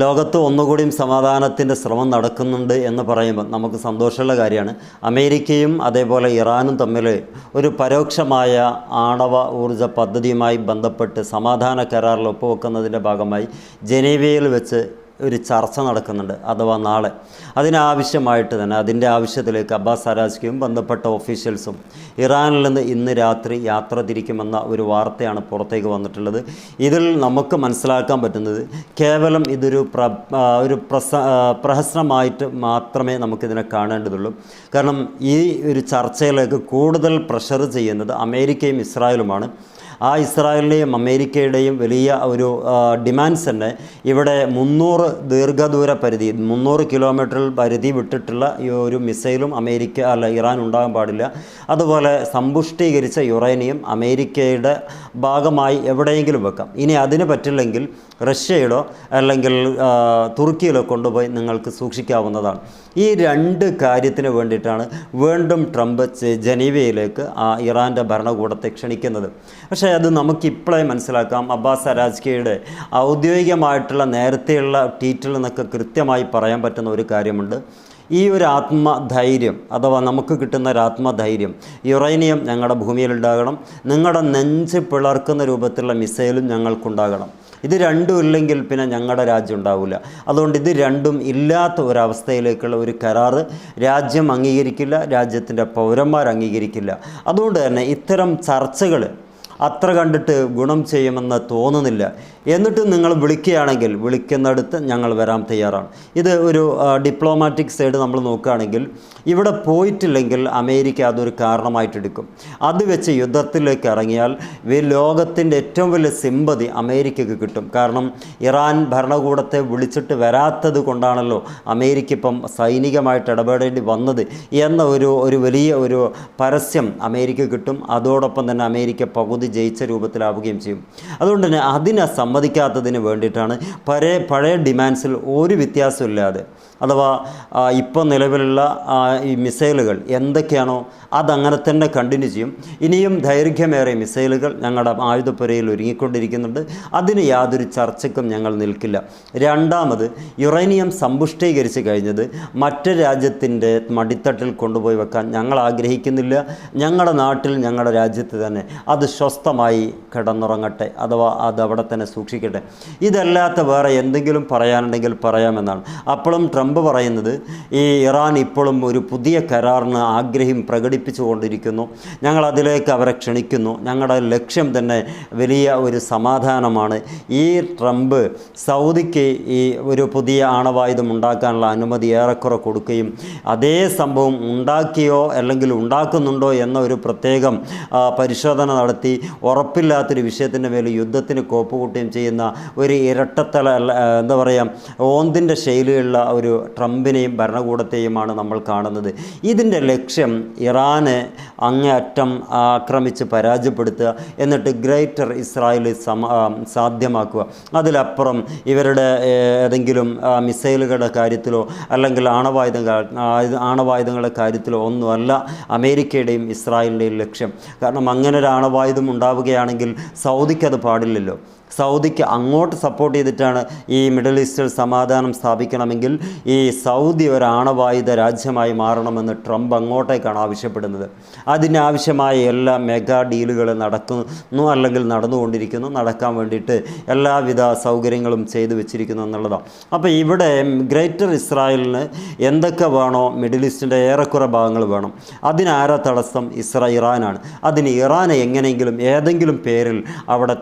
ലോകത്ത് ഒന്നുകൂടിയും സമാധാനത്തിൻ്റെ ശ്രമം നടക്കുന്നുണ്ട് എന്ന് പറയുമ്പോൾ നമുക്ക് സന്തോഷമുള്ള കാര്യമാണ്. അമേരിക്കയും അതേപോലെ ഇറാനും തമ്മിൽ ഒരു പരോക്ഷമായ ആണവ ഊർജ്ജ പദ്ധതിയുമായി ബന്ധപ്പെട്ട് സമാധാന കരാറിൽ ഒപ്പുവെക്കുന്നതിൻ്റെ ഭാഗമായി ജനീവയിൽ വെച്ച് ഒരു ചർച്ച നടക്കുന്നുണ്ട്, അഥവാ നാളെ. അതിനാവശ്യമായിട്ട് തന്നെ അതിൻ്റെ ആവശ്യത്തിലേക്ക് അബ്ബാസ് അരാജ്കിയും ബന്ധപ്പെട്ട ഓഫീഷ്യൽസും ഇറാനിൽ നിന്ന് ഇന്ന് രാത്രി യാത്ര തിരിക്കുമെന്ന ഒരു വാർത്തയാണ് പുറത്തേക്ക് വന്നിട്ടുള്ളത്. ഇതിൽ നമുക്ക് മനസ്സിലാക്കാൻ പറ്റുന്നത് കേവലം ഇതൊരു പ്രഹസനമായിട്ട് മാത്രമേ നമുക്കിതിനെ കാണേണ്ടതുള്ളൂ. കാരണം ഈ ഒരു ചർച്ചയിലേക്ക് കൂടുതൽ പ്രഷർ ചെയ്യുന്നത് അമേരിക്കയും ഇസ്രായേലുമാണ്. ആ ഇസ്രായേലിൻ്റെയും അമേരിക്കയുടെയും വലിയ ഒരു ഡിമാൻഡ്സ് തന്നെ ഇവിടെ 300 ദീർഘദൂര പരിധി 300 കിലോമീറ്ററിൽ പരിധി വിട്ടിട്ടുള്ള ഈ ഒരു മിസൈലും ഇറാൻ ഉണ്ടാകാൻ പാടില്ല. അതുപോലെ സമ്പുഷ്ടീകരിച്ച യുറേനിയം അമേരിക്കയുടെ ഭാഗമായി എവിടെയെങ്കിലും വെക്കാം. ഇനി അതിന് പറ്റില്ലെങ്കിൽ റഷ്യയിലോ അല്ലെങ്കിൽ തുർക്കിയിലോ കൊണ്ടുപോയി നിങ്ങൾക്ക് സൂക്ഷിക്കാവുന്നതാണ്. ഈ രണ്ട് കാര്യത്തിന് വേണ്ടിയിട്ടാണ് വീണ്ടും ട്രംപ് ജനീവയിലേക്ക് ഇറാൻ്റെ ഭരണകൂടത്തെ ക്ഷണിക്കുന്നത്. പക്ഷേ അത് നമുക്കിപ്പോഴേ മനസ്സിലാക്കാം. അബ്ബാസ് അരാജ്കിയുടെ ഔദ്യോഗികമായിട്ടുള്ള നേരത്തെയുള്ള ട്വീറ്റിൽ നിന്നൊക്കെ കൃത്യമായി പറയാൻ പറ്റുന്ന ഒരു കാര്യമുണ്ട്. ഈ ഒരു ആത്മധൈര്യം, അഥവാ നമുക്ക് കിട്ടുന്ന ഒരു ആത്മധൈര്യം, യുറേനിയം ഞങ്ങളുടെ ഭൂമിയിലുണ്ടാകണം, നിങ്ങളുടെ നെഞ്ച് പിളർക്കുന്ന രൂപത്തിലുള്ള മിസൈലും ഞങ്ങൾക്കുണ്ടാകണം. ഇത് രണ്ടും ഇല്ലെങ്കിൽ പിന്നെ ഞങ്ങളുടെ രാജ്യം ഉണ്ടാവില്ല. അതുകൊണ്ട് ഇത് രണ്ടും ഇല്ലാത്ത ഒരവസ്ഥയിലേക്കുള്ള ഒരു കരാറ് രാജ്യം അംഗീകരിക്കില്ല, രാജ്യത്തിൻ്റെ പൗരന്മാർ അംഗീകരിക്കില്ല. അതുകൊണ്ട് തന്നെ ഇത്തരം ചർച്ചകൾ അത്ര കണ്ടിട്ട് ഗുണം ചെയ്യുമെന്ന് തോന്നുന്നില്ല. എന്നിട്ടും നിങ്ങൾ വിളിക്കുകയാണെങ്കിൽ വിളിക്കുന്നിടത്ത് ഞങ്ങൾ വരാൻ തയ്യാറാണ്. ഇത് ഒരു ഡിപ്ലോമാറ്റിക് സൈഡ് നമ്മൾ നോക്കുകയാണെങ്കിൽ ഇവിടെ പോയിട്ടില്ലെങ്കിൽ അമേരിക്ക അതൊരു കാരണമായിട്ടെടുക്കും. അത് വെച്ച് യുദ്ധത്തിലേക്ക് ഇറങ്ങിയാൽ ലോകത്തിൻ്റെ ഏറ്റവും വലിയ സിമ്പതി അമേരിക്കയ്ക്ക് കിട്ടും. കാരണം ഇറാൻ ഭരണകൂടത്തെ വിളിച്ചിട്ട് വരാത്തത് കൊണ്ടാണല്ലോ അമേരിക്ക ഇപ്പം സൈനികമായിട്ട് ഇടപെടേണ്ടി വന്നത് എന്ന ഒരു വലിയ ഒരു പരസ്യം അമേരിക്ക കിട്ടും. അതോടൊപ്പം തന്നെ അമേരിക്ക പകുതി ജയിച്ച രൂപത്തിലാവുകയും ചെയ്യും. അതുകൊണ്ട് തന്നെ അതിനെ സമ്മതിക്കാത്തതിന് വേണ്ടിയിട്ടാണ് പഴയ ഡിമാൻഡ്സിൽ ഒരു വ്യത്യാസമില്ലാതെ, അഥവാ ഇപ്പോൾ നിലവിലുള്ള ഈ മിസൈലുകൾ എന്തൊക്കെയാണോ അതങ്ങനെ തന്നെ കണ്ടിന്യൂ ചെയ്യും. ഇനിയും ദൈർഘ്യമേറിയ മിസൈലുകൾ ഞങ്ങളുടെ ആയുധപ്പുരയിൽ ഒരുങ്ങിക്കൊണ്ടിരിക്കുന്നുണ്ട്. അതിന് യാതൊരു ചർച്ചയ്ക്കും ഞങ്ങൾ നിൽക്കില്ല. രണ്ടാമത്, യുറേനിയം സമ്പുഷ്ടീകരിച്ച് കഴിഞ്ഞത് മറ്റൊരു രാജ്യത്തിൻ്റെ മടിത്തട്ടിൽ കൊണ്ടുപോയി വെക്കാൻ ഞങ്ങൾ ആഗ്രഹിക്കുന്നില്ല. ഞങ്ങളുടെ നാട്ടിൽ ഞങ്ങളുടെ രാജ്യത്ത് തന്നെ അത് സ്വസ്ഥമായി കിടന്നുറങ്ങട്ടെ, അഥവാ അത് അവിടെ തന്നെ സൂക്ഷിക്കട്ടെ. ഇതല്ലാത്ത വേറെ എന്തെങ്കിലും പറയാനുണ്ടെങ്കിൽ പറയാമെന്നാണ്. അപ്പോഴും ട്രംപ് പറയുന്നത് ഈ ഇറാൻ ഇപ്പോഴും ഒരു പുതിയ കരാറിന് ആഗ്രഹം പ്രകടിപ്പിച്ചുകൊണ്ടിരിക്കുന്നു, ഞങ്ങൾ അതിലേക്ക് അവരെ ക്ഷണിക്കുന്നു, ഞങ്ങളുടെ ലക്ഷ്യം തന്നെ വലിയ ഒരു സമാധാനമാണ്. ഈ ട്രംപ് സൗദിക്ക് ഈ ഒരു പുതിയ ആണവായുധം ഉണ്ടാക്കാനുള്ള അനുമതി ഏറെക്കുറെ കൊടുക്കുകയും അതേ സംഭവം ഉണ്ടാക്കിയോ അല്ലെങ്കിൽ ഉണ്ടാക്കുന്നുണ്ടോ എന്ന ഒരു പ്രത്യേകം പരിശോധന നടത്തി ഉറപ്പില്ലാത്തൊരു വിഷയത്തിൻ്റെ മേൽ യുദ്ധത്തിന് കോപ്പുകൂട്ടുകയും ചെയ്യുന്ന ഒരു ഇരട്ടത്തല, എന്താ പറയുക, ഓന്തിൻ്റെ ശൈലിയുള്ള ഒരു ട്രംപിനെയും ഭരണകൂടത്തെയുമാണ് നമ്മൾ കാണുന്നത്. ഇതിൻ്റെ ലക്ഷ്യം ഇറാനെ അങ്ങേയറ്റം ആക്രമിച്ച് പരാജയപ്പെടുത്തുക, എന്നിട്ട് ഗ്രേറ്റർ ഇസ്രായേൽ സാധ്യമാക്കുക. അതിലപ്പുറം ഇവരുടെ ഏതെങ്കിലും മിസൈലുകളുടെ കാര്യത്തിലോ അല്ലെങ്കിൽ ആണവായുധങ്ങളുടെ കാര്യത്തിലോ ഒന്നുമല്ല അമേരിക്കയുടെയും ഇസ്രായേലിൻ്റെയും ലക്ഷ്യം. കാരണം അങ്ങനെ ഒരു ആണവായുധം ഉണ്ടാവുകയാണെങ്കിൽ സൗദിക്കത് പാടില്ലല്ലോ. സൗദിക്ക് അങ്ങോട്ട് സപ്പോർട്ട് ചെയ്തിട്ടാണ് ഈ മിഡിൽ ഈസ്റ്റിൽ സമാധാനം സ്ഥാപിക്കണമെങ്കിൽ ഈ സൗദി ഒരു ആണവായുധ രാജ്യമായി മാറണമെന്ന് ട്രംപ് അങ്ങോട്ടേക്കാണ് ആവശ്യപ്പെടുന്നത്. അതിനാവശ്യമായ എല്ലാ മെഗാ ഡീലുകൾ നടക്കുന്നു, അല്ലെങ്കിൽ നടന്നുകൊണ്ടിരിക്കുന്നു, നടക്കാൻ വേണ്ടിയിട്ട് എല്ലാവിധ സൗകര്യങ്ങളും ചെയ്തു വെച്ചിരിക്കുന്നു എന്നുള്ളതാണ്. അപ്പോൾ ഇവിടെ ഗ്രേറ്റർ ഇസ്രായേലിന് എന്തൊക്കെ വേണോ, മിഡിൽ ഈസ്റ്റിൻ്റെ ഏറെക്കുറെ ഭാഗങ്ങൾ വേണം. അതിനാരാ തടസ്സം? ഇറാനാണ്. അതിന് ഇറാനെ എങ്ങനെയെങ്കിലും ഏതെങ്കിലും പേരിൽ അവിടെ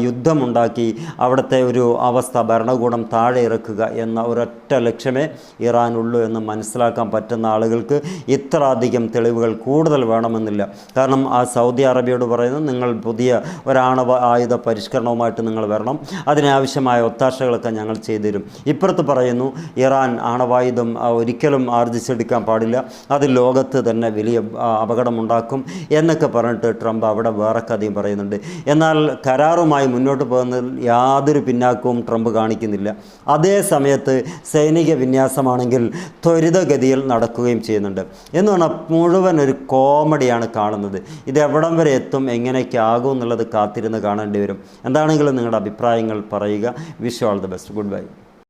യുദ്ധമുണ്ടാക്കി അവിടുത്തെ ഒരു അവസ്ഥ, ഭരണകൂടം താഴെ ഇറക്കുക എന്ന ഒരൊറ്റ ലക്ഷ്യമേ ഇറാനുള്ളൂ എന്ന് മനസ്സിലാക്കാൻ പറ്റുന്ന ആളുകൾക്ക് ഇത്ര അധികം തെളിവുകൾ കൂടുതൽ വേണമെന്നില്ല. കാരണം ആ സൗദി അറേബ്യയോട് പറയുന്നത്, നിങ്ങൾ പുതിയ ഒരാണവ ആയുധ പരിഷ്കരണവുമായിട്ട് നിങ്ങൾ വരണം, അതിനാവശ്യമായ ഒത്താശകളൊക്കെ ഞങ്ങൾ ചെയ്തു തരും. ഇപ്പുറത്ത് പറയുന്നു ഇറാൻ ആണവായുധം ഒരിക്കലും ആർജിച്ചെടുക്കാൻ പാടില്ല, അത് ലോകത്ത് തന്നെ വലിയ അപകടമുണ്ടാക്കും എന്നൊക്കെ പറഞ്ഞിട്ട് ട്രംപ് അവിടെ വേറെ കഥയും പറയുന്നുണ്ട്. എന്നാൽ കരാറുമായി മുന്നോട്ട് പോകുന്നതിൽ യാതൊരു പിന്നാക്കവും ട്രംപ് കാണിക്കുന്നില്ല. അതേ സമയത്ത് സൈനിക വിന്യാസമാണെങ്കിൽ ത്വരിതഗതിയിൽ നടക്കുകയും ചെയ്യുന്നുണ്ട്. എന്ന് പറഞ്ഞാൽ മുഴുവൻ ഒരു കോമഡിയാണ് കാണുന്നത്. ഇത് എവിടം വരെ എത്തും, എങ്ങനെയൊക്കെ ആകും എന്നുള്ളത് കാത്തിരുന്ന് കാണേണ്ടി വരും. എന്താണെങ്കിലും നിങ്ങളുടെ അഭിപ്രായങ്ങൾ പറയുക. Wish you all the best. Good bye.